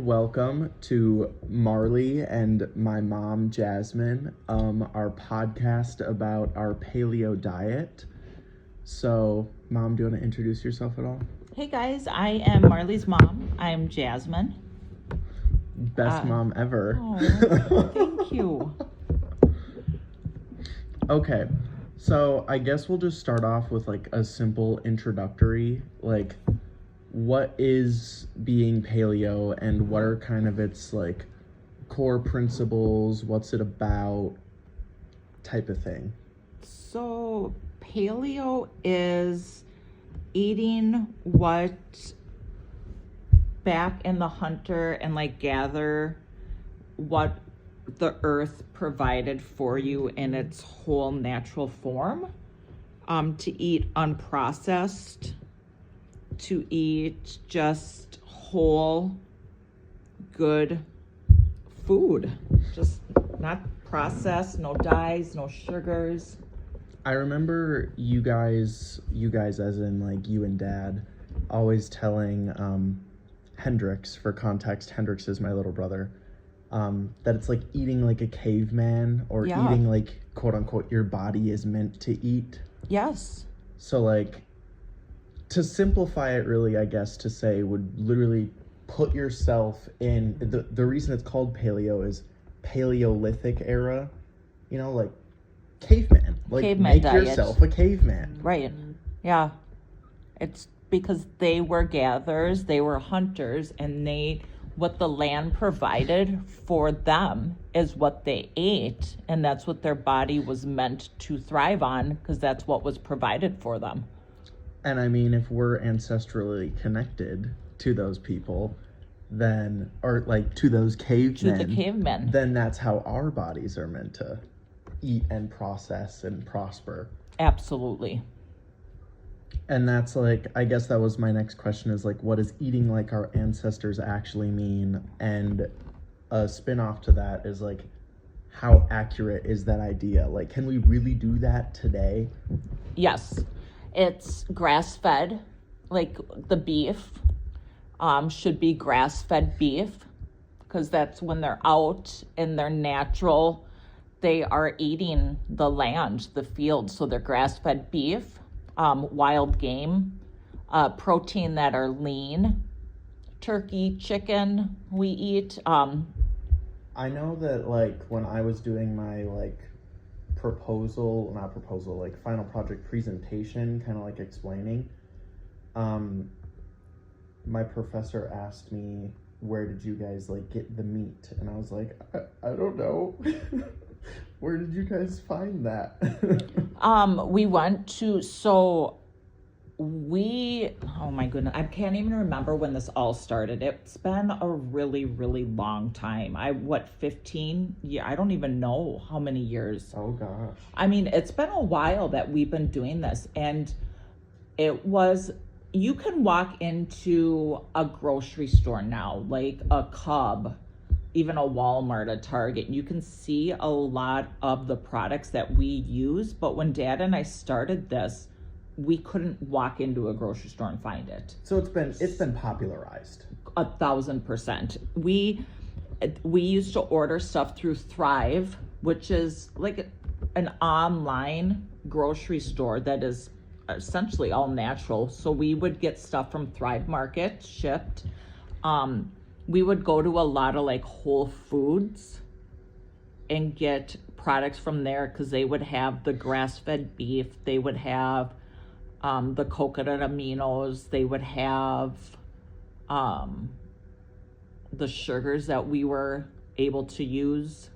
Welcome to Marley and my mom, Jasmine, our podcast about our paleo diet. So, Mom, do you want to introduce yourself at all? Hey guys, I am Marley's mom. I'm Jasmine. Best mom ever. Oh, thank you. Okay, so I guess we'll just start off with like a simple introductory, like what is being paleo and what are kind of its like core principles, what's it about, type of thing. So, paleo is eating what back in the hunter and like gather what the earth provided for you in its whole natural form, to eat unprocessed, to eat just whole, good food, just not processed, no dyes, no sugars. I remember you guys as in like you and Dad, always telling Hendrix, for context, Hendrix is my little brother, that it's like eating like a caveman or eating like quote unquote your body is meant to eat. Yes. So like, to simplify it really, I guess to say would literally put yourself in, the reason it's called paleo is Paleolithic era, you know, like caveman, like Caveman make diet. yourself a caveman. Right. Yeah. It's because they were gatherers, they were hunters, and what the land provided for them is what they ate, and that's what their body was meant to thrive on, because that's what was provided for them. And I mean, if we're ancestrally connected to those people, then, or like to those cavemen, To the cavemen. then that's how our bodies are meant to eat and process and prosper. Absolutely. And that's like, I guess that was my next question is like, what does eating like our ancestors actually mean? And a spin-off to that is like, how accurate is that idea? Like, can we really do that today? Yes. It's grass-fed, like the beef should be grass-fed beef, because that's when they're out in their natural, they are eating the land, the field, so they're grass-fed beef, wild game, protein that are lean, turkey, chicken we eat. I know that like when I was doing my like final project presentation, kind of like explaining, my professor asked me, where did you guys like get the meat? And I was like, I don't know. Where did you guys find that? We went to, oh my goodness, I can't even remember when this all started. It's been a really, really long time. 15? Yeah, I don't even know how many years. Oh gosh. I mean, it's been a while that we've been doing this, and you can walk into a grocery store now, like a Cub, even a Walmart, a Target. You can see a lot of the products that we use, but when Dad and I started this, we couldn't walk into a grocery store and find it. So it's been popularized. 1,000%. We used to order stuff through Thrive, which is like an online grocery store that is essentially all natural. So we would get stuff from Thrive Market shipped. We would go to a lot of like Whole Foods and get products from there, because they would have the grass-fed beef, they would have the coconut aminos, they would have the sugars that we were able to use,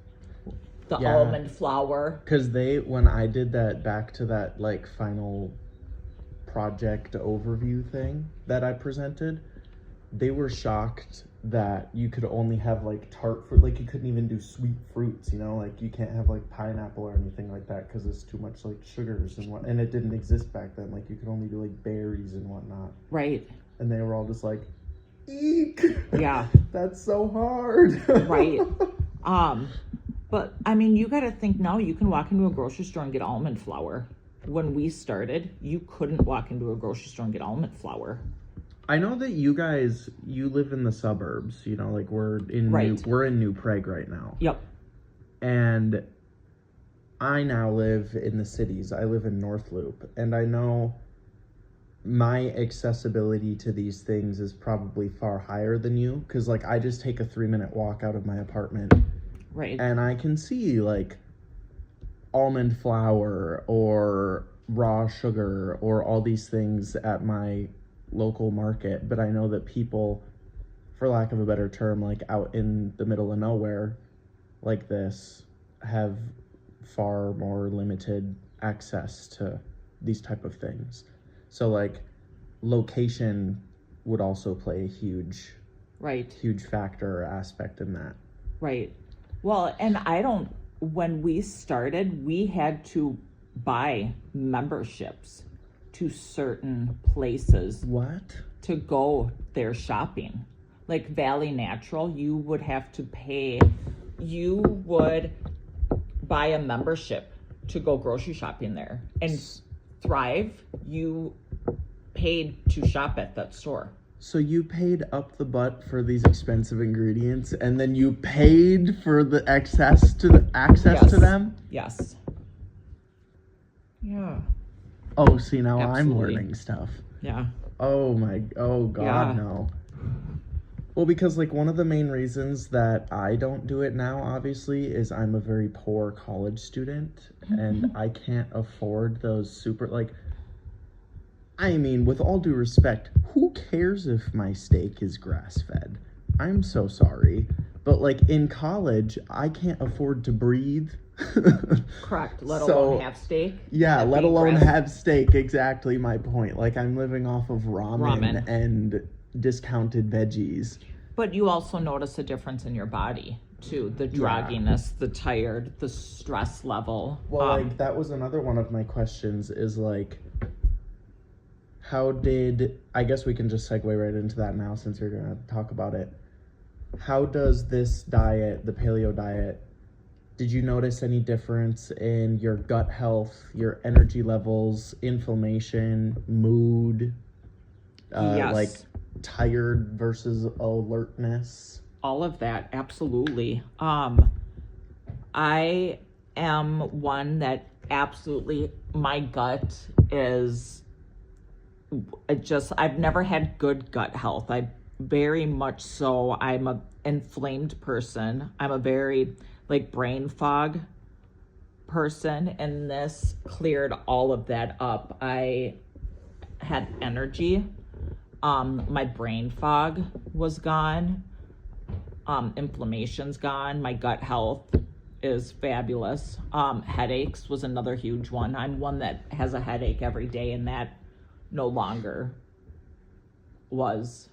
the almond flour. Because when I did that, back to that like final project overview thing that I presented, they were shocked that you could only have like tart fruit, like you couldn't even do sweet fruits, you know, like you can't have like pineapple or anything like that because it's too much like sugars and it didn't exist back then. Like you could only do like berries and whatnot. Right. And they were all just like, eek. Yeah. That's so hard. Right. But I mean, you got to think now, you can walk into a grocery store and get almond flour. When we started, you couldn't walk into a grocery store and get almond flour. I know that you live in the suburbs, you know, like Right. we're in New Prague right now. Yep. And I now live in the cities. I live in North Loop, and I know my accessibility to these things is probably far higher than you, because like I just take a 3-minute walk out of my apartment Right. and I can see like almond flour or raw sugar or all these things at my local market. But I know that people, for lack of a better term, like out in the middle of nowhere like this, have far more limited access to these type of things. So like location would also play a Right. huge factor or aspect in that. Right. Well, and when we started, we had to buy memberships to certain places What? to go there shopping. Like Valley Natural, you would buy a membership to go grocery shopping there. And Thrive, you paid to shop at that store. So you paid up the butt for these expensive ingredients, and then you paid for the access to Yes. them? Yes. Yeah. Oh, see, now I'm Absolutely. learning stuff. Yeah. Oh God, Yeah. no. Well, because like one of the main reasons that I don't do it now, obviously, is I'm a very poor college student, and I can't afford those super, like, I mean, with all due respect, who cares if my steak is grass-fed? I'm so sorry. But like in college, I can't afford to breathe. Correct. Let So, alone have steak. Yeah, That let being alone grass- have steak. Exactly my point. Like I'm living off of ramen. And discounted veggies. But you also notice a difference in your body too. The Yeah. drugginess, the tired, the stress level. Well, like that was another one of my questions is like, I guess we can just segue right into that now since you're going to talk about it. How does this diet, the paleo diet, did you notice any difference in your gut health, your energy levels, inflammation, mood, Yes. like tired versus alertness? All of that, absolutely. I am one that absolutely, my gut is I've never had good gut health. I very much so, I'm a inflamed person. I'm a very like brain fog person, and this cleared all of that up. I had energy. My brain fog was gone. Inflammation's gone. My gut health is fabulous. Headaches was another huge one. I'm one that has a headache every day, and that no longer was.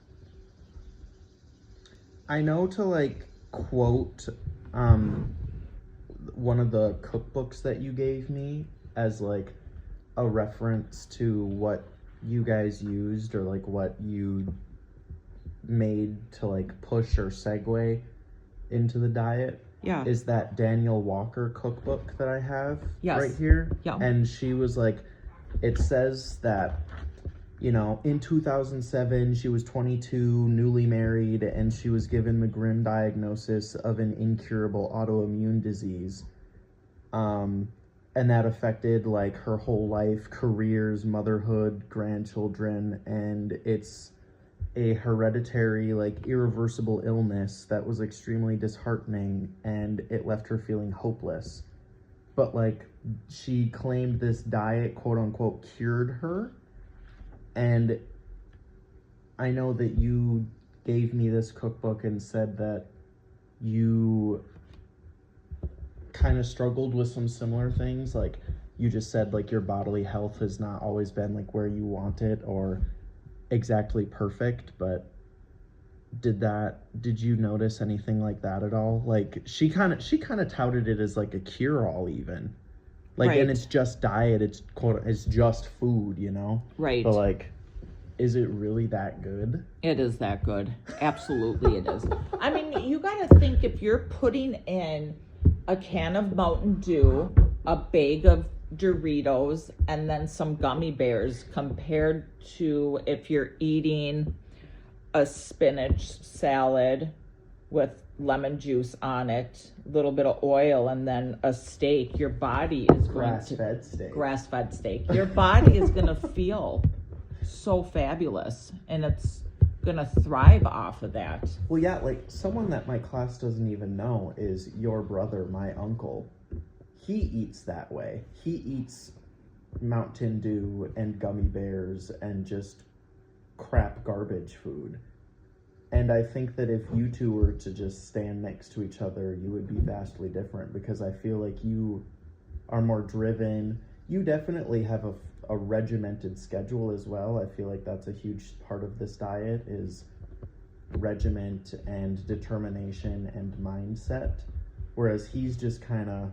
I know to like quote one of the cookbooks that you gave me as like a reference to what you guys used or like what you made to like push or segue into the diet. Yeah. Is that Daniel Walker cookbook that I have right Yes. here. Yeah. And she was like, it says that, you know, in 2007, she was 22, newly married, and she was given the grim diagnosis of an incurable autoimmune disease. And that affected like her whole life, careers, motherhood, grandchildren, and it's a hereditary, like irreversible illness that was extremely disheartening, and it left her feeling hopeless. But like she claimed this diet, quote unquote, cured her. And I know that you gave me this cookbook and said that you kind of struggled with some similar things. Like you just said, like your bodily health has not always been like where you want it or exactly perfect. But did you notice anything like that at all? Like she kind of touted it as like a cure-all even. Like, Right. and it's just diet, it's just food, you know? Right. But like, is it really that good? It is that good. Absolutely it is. I mean, you got to think if you're putting in a can of Mountain Dew, a bag of Doritos, and then some gummy bears compared to if you're eating a spinach salad with lemon juice on it, a little bit of oil, and then a steak, your body is grass-fed steak. Your body is going to feel so fabulous, and it's going to thrive off of that. Well, yeah, like someone that my class doesn't even know is your brother, my uncle. He eats that way. He eats Mountain Dew and gummy bears and just crap garbage food. And I think that if you two were to just stand next to each other, you would be vastly different, because I feel like you are more driven. You definitely have a regimented schedule as well. I feel like that's a huge part of this diet, is regiment and determination and mindset. Whereas he's just kind of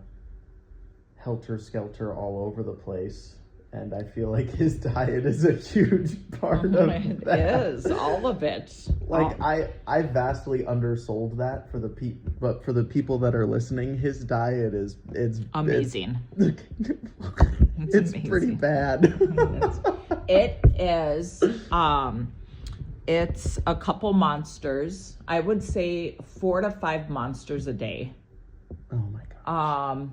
helter-skelter all over the place. And I feel like his diet is a huge part of that. It is, all of it. Like, I vastly undersold that for the but for the people that are listening, his diet is amazing. It's pretty bad. It is. It's a couple monsters. I would say 4 to 5 monsters a day. Oh my god.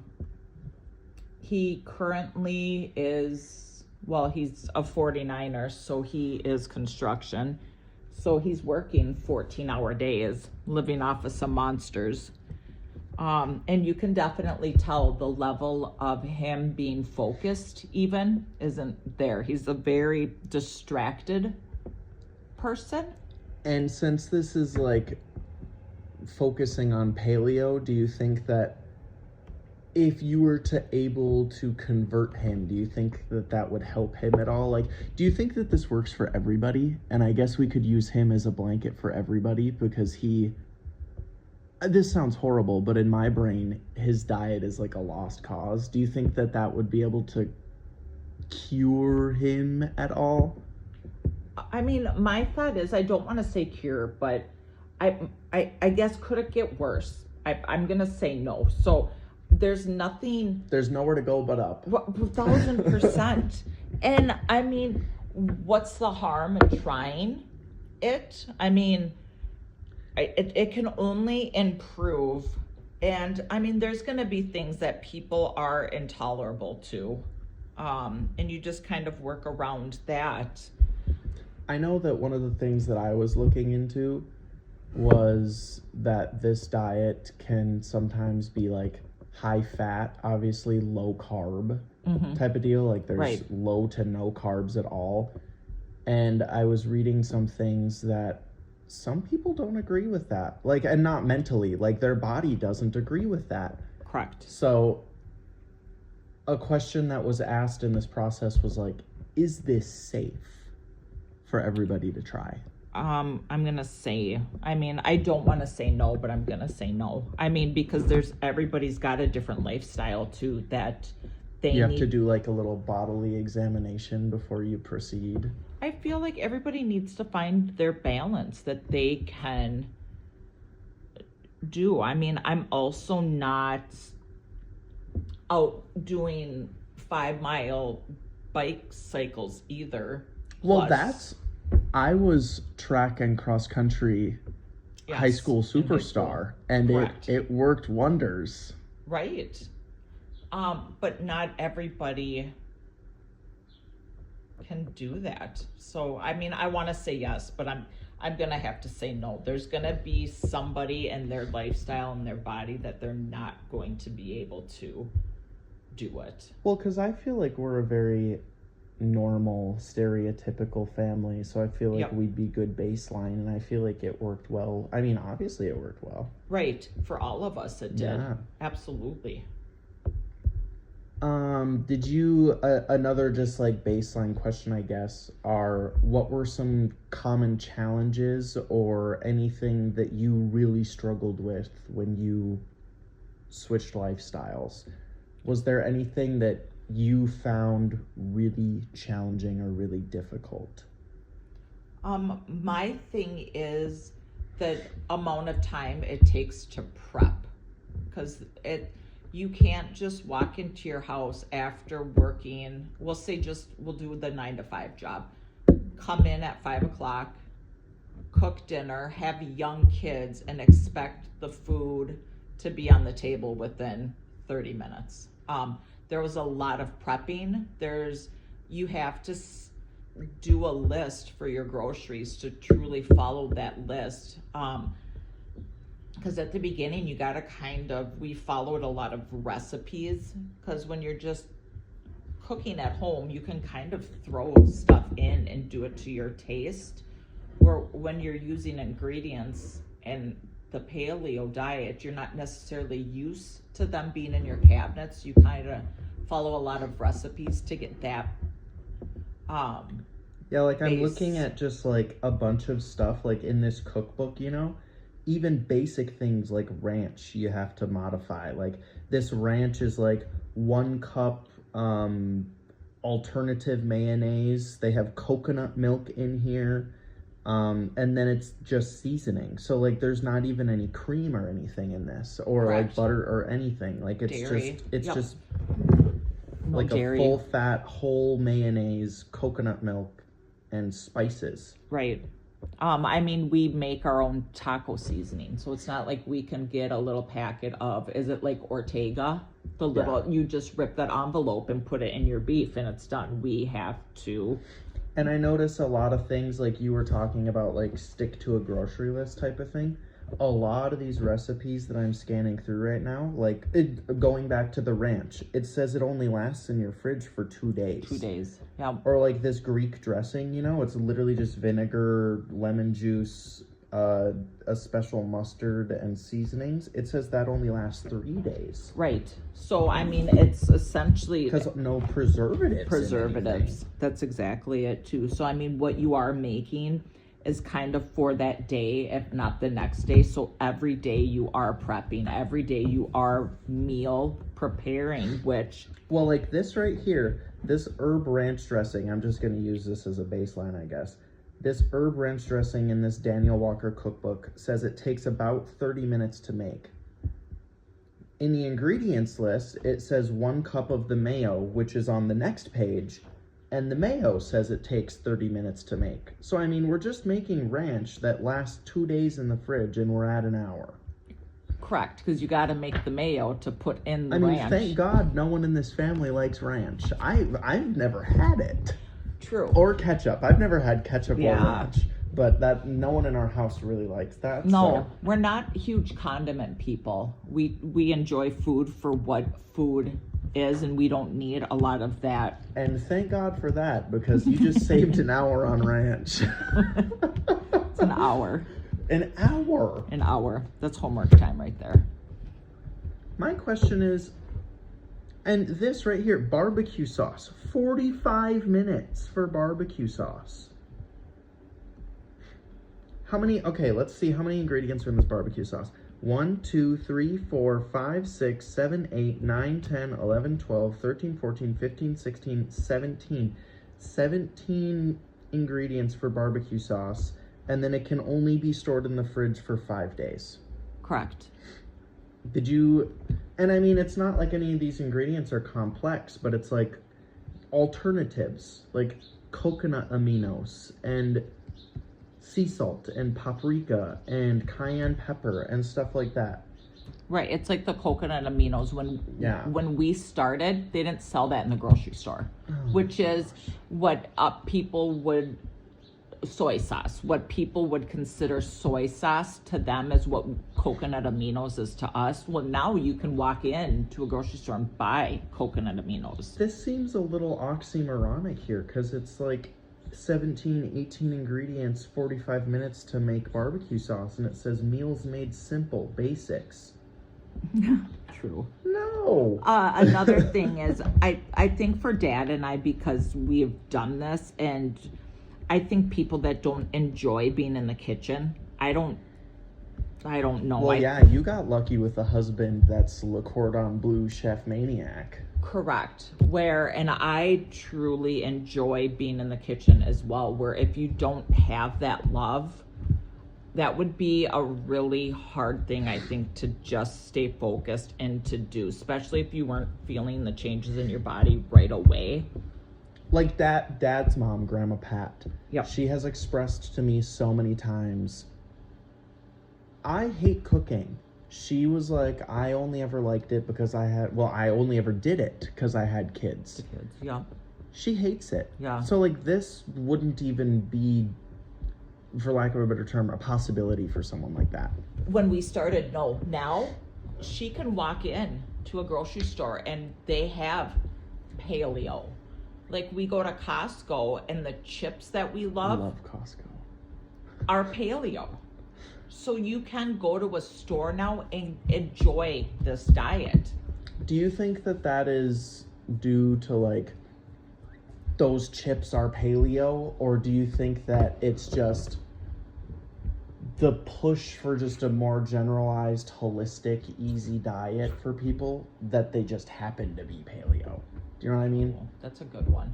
He currently is, well, he's a 49er, so he is construction. So he's working 14-hour days, living off of some monsters. And you can definitely tell the level of him being focused even isn't there. He's a very distracted person. And since this is like focusing on paleo, do you think that if you were to able to convert him, do you think that that would help him at all? Like, do you think that this works for everybody? And I guess we could use him as a blanket for everybody, because this sounds horrible, but in my brain, his diet is like a lost cause. Do you think that that would be able to cure him at all? I mean, my thought is, I don't want to say cure, but I guess, could it get worse? I'm going to say no. So there's nowhere to go but up. 1,000%. And I mean, what's the harm in trying it? I mean, it can only improve. And I mean, there's going to be things that people are intolerable to. And you just kind of work around that. I know that one of the things that I was looking into was that this diet can sometimes be like high fat, obviously low carb type of deal. Like there's low to no carbs at all. And I was reading some things that some people don't agree with that. Like, and not mentally, like their body doesn't agree with that. Correct. So a question that was asked in this process was like, is this safe for everybody to try? I'm going to say, I mean, I don't want to say no, but I'm going to say no. I mean, because everybody's got a different lifestyle too, that you have to do like a little bodily examination before you proceed. I feel like everybody needs to find their balance that they can do. I mean, I'm also not out doing 5-mile bike cycles either. Well, I was track and cross country high school superstar, and it worked wonders. Right. But not everybody can do that. So, I mean, I want to say yes, but I'm going to have to say no. There's going to be somebody in their lifestyle and their body that they're not going to be able to do it. Well, because I feel like we're a very normal, stereotypical family, so I feel like we'd be good baseline, and I feel like it worked well. I mean, obviously it worked well. Right. For all of us, it did. Yeah. Absolutely. Did you, another just like baseline question, I guess, what were some common challenges or anything that you really struggled with when you switched lifestyles? Was there anything that you found really challenging or really difficult? My thing is the amount of time it takes to prep, because you can't just walk into your house after working. We'll do the 9 to 5 job. Come in at 5 o'clock, cook dinner, have young kids, and expect the food to be on the table within 30 minutes. There was a lot of prepping. You have to do a list for your groceries to truly follow that list. Because at the beginning, you got to we followed a lot of recipes, because when you're just cooking at home, you can kind of throw stuff in and do it to your taste. Or when you're using ingredients in the paleo diet, you're not necessarily used to them being in your cabinets. You kind of follow a lot of recipes to get that. Yeah, like I'm base. looking at just like a bunch of stuff like in this cookbook, you know, even basic things like ranch you have to modify. Like this ranch is like 1 cup alternative mayonnaise. They have coconut milk in here. And then it's just seasoning. So like there's not even any cream or anything in this, or Correct. like butter or anything. Like it's Dairy. just No like dairy. a full fat whole mayonnaise, coconut milk, and spices. Right. I mean, we make our own taco seasoning, so it's not like we can get a little packet of, is it like Ortega? The little, you just rip that envelope and put it in your beef and it's done. We have to. And I notice a lot of things like you were talking about, like stick to a grocery list type of thing. A lot of these recipes that I'm scanning through right now, like going back to the ranch, it says it only lasts in your fridge for 2 days. 2 days. Yeah. Or like this Greek dressing, you know, it's literally just vinegar, lemon juice, a special mustard and seasonings. It says that only lasts 3 days. Right. So, I mean, it's essentially Because no preservatives. preservatives. That's exactly it too. So, I mean, what you are making is kind of for that day, if not the next day. So every day you are prepping, every day you are meal preparing, which... Well, like this right here, this herb ranch dressing, I'm just going to use this as a baseline, I guess. This herb ranch dressing in this Daniel Walker cookbook says it takes about 30 minutes to make. In the ingredients list, it says 1 cup of the mayo, which is on the next page, and the mayo says it takes 30 minutes to make. So, I mean, we're just making ranch that lasts 2 days in the fridge, and we're at an hour. Correct, because you got to make the mayo to put in the I mean, ranch. thank God no one in this family likes ranch. I've never had it. True. Or ketchup. I've never had ketchup or Yeah. ranch. But that no one in our house really likes that. No, we're not huge condiment people. We enjoy food for what food is, and we don't need a lot of that. And thank God for that, because you just saved an hour on ranch. It's an hour. An hour? An hour. That's homework time right there. My question is, and this right here, barbecue sauce. 45 minutes for barbecue sauce. How many, okay, let's see how many ingredients are in this barbecue sauce. 1, 2, 3, 4, 5, 6, 7, 8, 9, 10, 11, 12, 13, 14, 15, 16, 17. 17 ingredients for barbecue sauce, and then it can only be stored in the fridge for 5 days. Correct. Did you, and I mean, it's not like any of these ingredients are complex, but it's like alternatives, like coconut aminos and sea salt and paprika and cayenne pepper and stuff like that. Right, it's like the coconut aminos. When we started, they didn't sell that in the grocery store, which is what people would, soy sauce, what people would consider soy sauce to them is what coconut aminos is to us. Well, now you can walk into a grocery store and buy coconut aminos. This seems a little oxymoronic here, because it's like 17, 18 ingredients, 45 minutes to make barbecue sauce, and it says meals made simple, basics. True. No. Another thing is, I think for Dad and I, because we've done this, and I think people that don't enjoy being in the kitchen, I don't know. Well, yeah, you got lucky with a husband that's Le Cordon Bleu chef maniac. Correct. And I truly enjoy being in the kitchen as well, where if you don't have that love, that would be a really hard thing, I think, to just stay focused and to do, especially if you weren't feeling the changes in your body right away. Like dad's mom, Grandma Pat. Yep. She has expressed to me so many times, I hate cooking. She was like, I only ever liked it because I only ever did it because I had kids. The kids, yeah. She hates it. Yeah. So like this wouldn't even be, for lack of a better term, a possibility for someone like that. When we started, no. Now, she can walk in to a grocery store and they have paleo. Like, we go to Costco and the chips that we I love Costco. are paleo. So you can go to a store now and enjoy this diet. Do you think that is due to like those chips are paleo, or do you think that it's just the push for just a more generalized, holistic, easy diet for people that they just happen to be paleo? Do you know what I mean? Oh, that's a good one.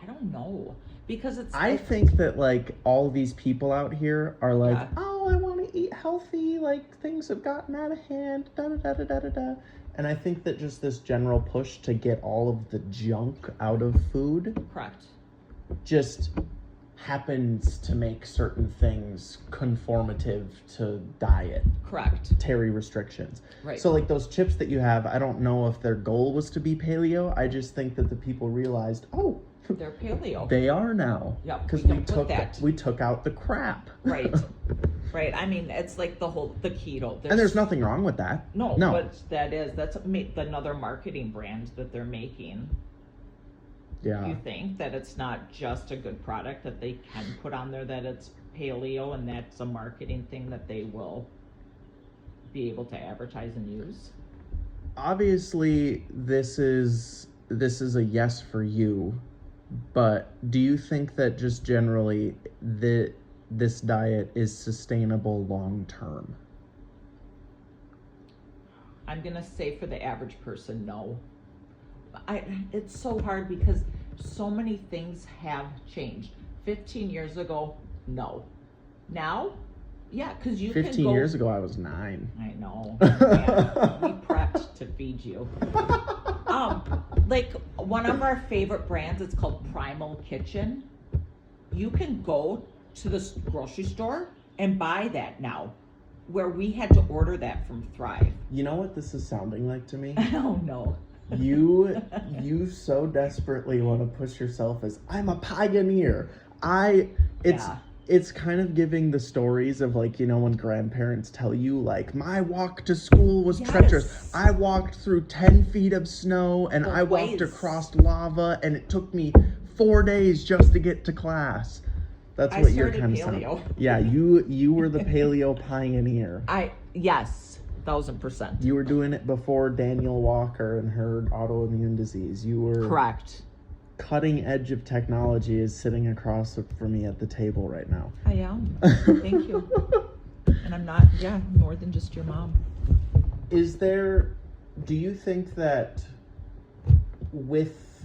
I don't know. Because I think that like all these people out here are like, Yeah. oh, I want to eat healthy, like things have gotten out of hand, da da da da da da da. And I think that just this general push to get all of the junk out of food Correct. just happens to make certain things conformative to diet. Correct. Terry restrictions. Right. So like those chips that you have, I don't know if their goal was to be paleo. I just think that the people realized, oh, They're paleo. they are now. Yep, Because we can put that. we took out the crap. Right. Right. I mean, it's like the keto. And there's nothing wrong with that. No. No. But that's another marketing brand that they're making. Yeah. You think that it's not just a good product that they can put on there, that it's paleo, and that's a marketing thing that they will be able to advertise and use? Obviously, this is a yes for you, but do you think that just generally this diet is sustainable long term? I'm gonna say for the average person, no. It's so hard because so many things have changed. 15 years ago, no. Now, yeah, because you 15 can go. years ago, I was 9. I know. Yeah, we prepped to feed you. Like one of our favorite brands, it's called Primal Kitchen. You can go to the grocery store and buy that now, where we had to order that from Thrive. You know what this is sounding like to me? Oh no. You so desperately want to push yourself as, I'm a pioneer. It's kind of giving the stories of like, you know, when grandparents tell you like, my walk to school was treacherous. I walked through 10 feet of snow and I walked across lava and it took me 4 days just to get to class. That's what you're kind of saying. Yeah, you were the paleo pioneer. Yes. 1,000%. You were doing it before Daniel Walker and her autoimmune disease. You were correct. Cutting edge of technology is sitting across from me at the table right now. I am. Thank you. And I'm not, more than just your mom. Do you think that with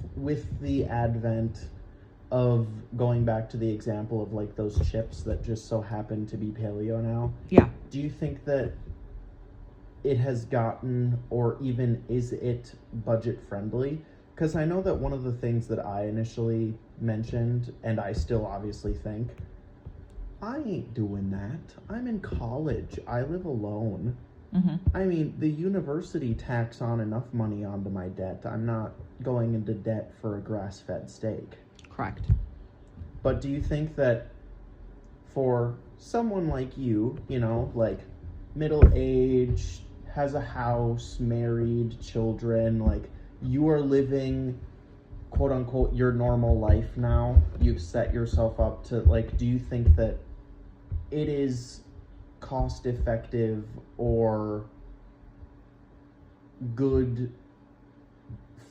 the advent of going back to the example of like those chips that just so happen to be paleo now? Yeah. Do you think that it has gotten, or even is it budget friendly? Because I know that one of the things that I initially mentioned, and I still obviously think, I ain't doing that. I'm in college. I live alone. Mm-hmm. I mean, the university tacks on enough money onto my debt. I'm not going into debt for a grass-fed steak. Correct. But do you think that for someone like you know, like middle-aged, has a house, married, children, like you are living quote unquote your normal life now, you've set yourself up to like, do you think that it is cost effective or good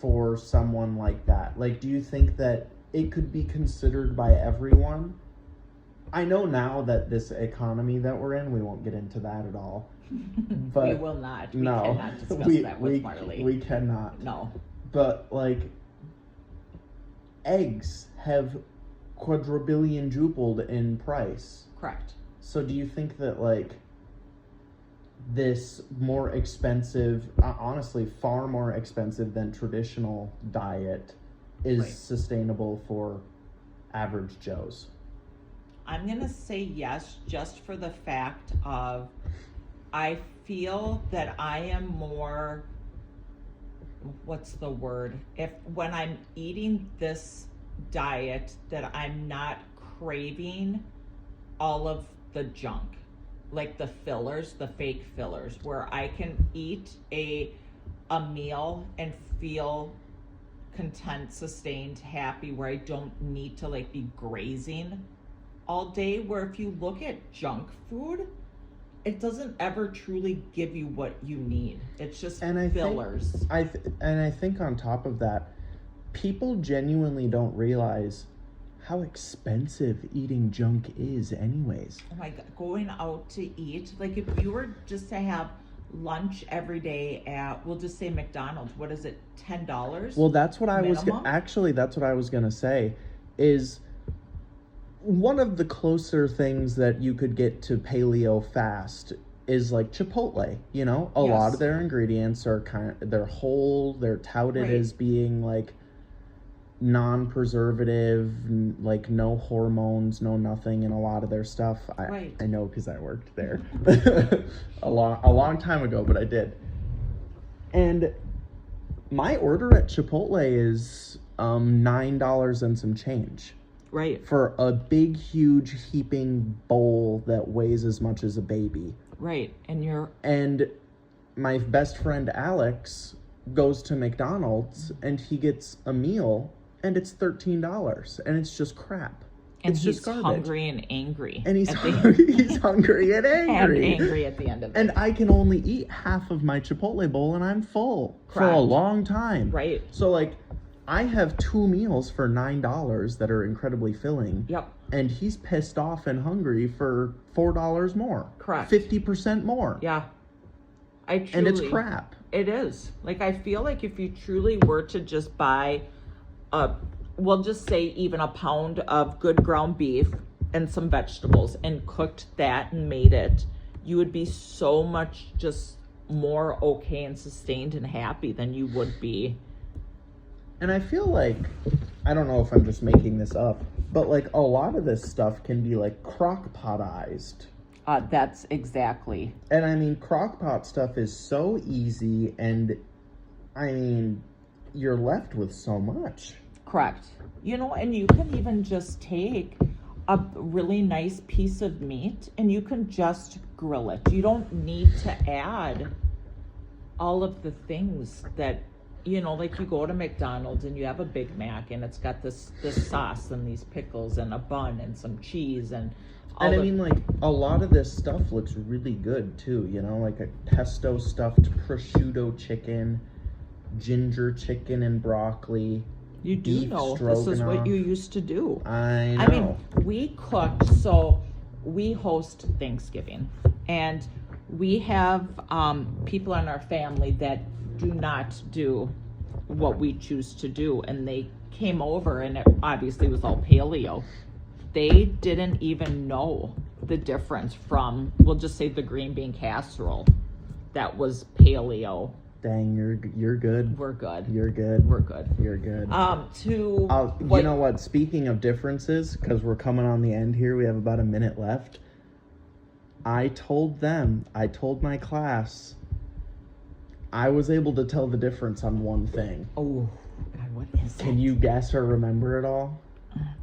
for someone like that? Like, do you think that it could be considered by everyone? I know now that this economy that we're in, we won't get into that at all. But we will not. We cannot discuss that with Marley. We cannot. No. But like, eggs have quadrillion in price. Correct. So do you think that like this more expensive, honestly, far more expensive than traditional diet is Right. sustainable for average Joes? I'm going to say yes, just for the fact of I feel that I am more, what's the word? If when I'm eating this diet, that I'm not craving all of the junk, like the fillers, the fake fillers, where I can eat a meal and feel content, sustained, happy, where I don't need to like be grazing all day. Where if you look at junk food, it doesn't ever truly give you what you need. It's just fillers. I think on top of that, people genuinely don't realize how expensive eating junk is anyways. Oh my God, going out to eat, like if you were just to have lunch every day at, we'll just say McDonald's, what is it, $10? Well, that's what I was minimum? actually that's what I was gonna say, is one of the closer things that you could get to paleo fast is like Chipotle. You know, a lot Yes. of their ingredients are they're whole, they're touted Right. as being like non-preservative, like no hormones, no nothing in a lot of their stuff. Right. I know because I worked there a long time ago, but I did. And my order at Chipotle is $9 and some change Right, for a big, huge, heaping bowl that weighs as much as a baby. right. And my best friend Alex goes to McDonald's and he gets a meal and it's $13 and it's just crap. And it's he's just garbage. hungry and angry. And he's at the- he's hungry and angry. And angry at the end of it. And I can only eat half of my Chipotle bowl and I'm full for a Correct. long time. Right. So like I have 2 meals for $9 that are incredibly filling. Yep. And he's pissed off and hungry for $4 more. Correct. 50% more. Yeah. And it's crap. It is. Like, I feel like if you truly were to just buy we'll just say even a pound of good ground beef and some vegetables and cooked that and made it, you would be so much just more okay and sustained and happy than you would be. And I feel like, I don't know if I'm just making this up, but like a lot of this stuff can be like crock-potized. That's exactly. And I mean, crock-pot stuff is so easy, and I mean, you're left with so much. Correct. You know, and you can even just take a really nice piece of meat and you can just grill it. You don't need to add all of the things that, you know, like you go to McDonald's and you have a Big Mac and it's got this sauce and these pickles and a bun and some cheese and all And I mean, like, a lot of this stuff looks really good too, you know, like a pesto stuffed prosciutto chicken, ginger chicken and broccoli. You do beef know this is what stroganoff. you used to do. I know. I mean, we cooked, so we host Thanksgiving, and we have people in our family that do not do what we choose to do, and they came over, and it obviously was all paleo. They didn't even know the difference from, we'll just say, the green bean casserole that was paleo. Dang, you're good. We're good. You're good. We're good. You're good. To you know what? Speaking of differences, because we're coming on the end here, we have about a minute left. I told my class, I was able to tell the difference on one thing. Oh, God, what is it? Can you guess or remember it all?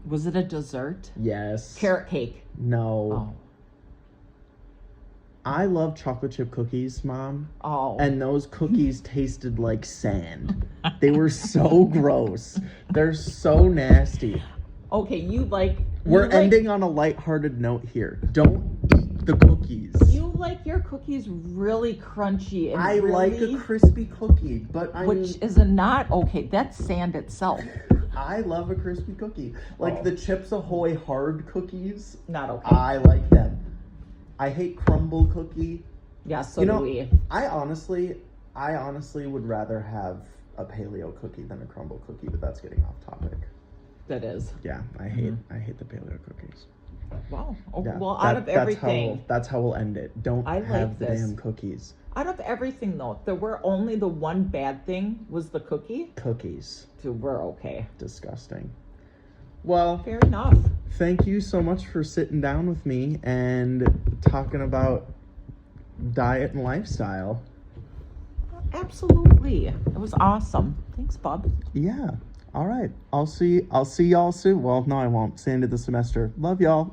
Was it a dessert? Yes. Carrot cake. No. Oh. I love chocolate chip cookies, Mom. Oh. And those cookies tasted like sand. They were so gross. They're so nasty. Okay, We're ending on a lighthearted note here. Don't eat the cookies. You like your cookies really crunchy and I like a really, crispy cookie, but which is not okay. That's sand itself. I love a crispy cookie. Like the Chips Ahoy hard cookies. Not okay. I like them. I hate crumble cookie. Yeah, so do we. I honestly would rather have a paleo cookie than a crumble cookie, but that's getting off topic. That is. Yeah, I hate the paleo cookies. Wow. Oh, Yeah, well, out of everything, that's how we'll end it. Don't I have like the this. damn cookies. Out of everything, though, there were only the one bad thing was the cookie. Cookies. So we're okay. Disgusting. Well, Fair enough. thank you so much for sitting down with me and talking about diet and lifestyle. Absolutely. It was awesome. Thanks, Bob. Yeah. All right. I'll see y'all soon. Well, no, I won't. It's the end of the semester. Love y'all.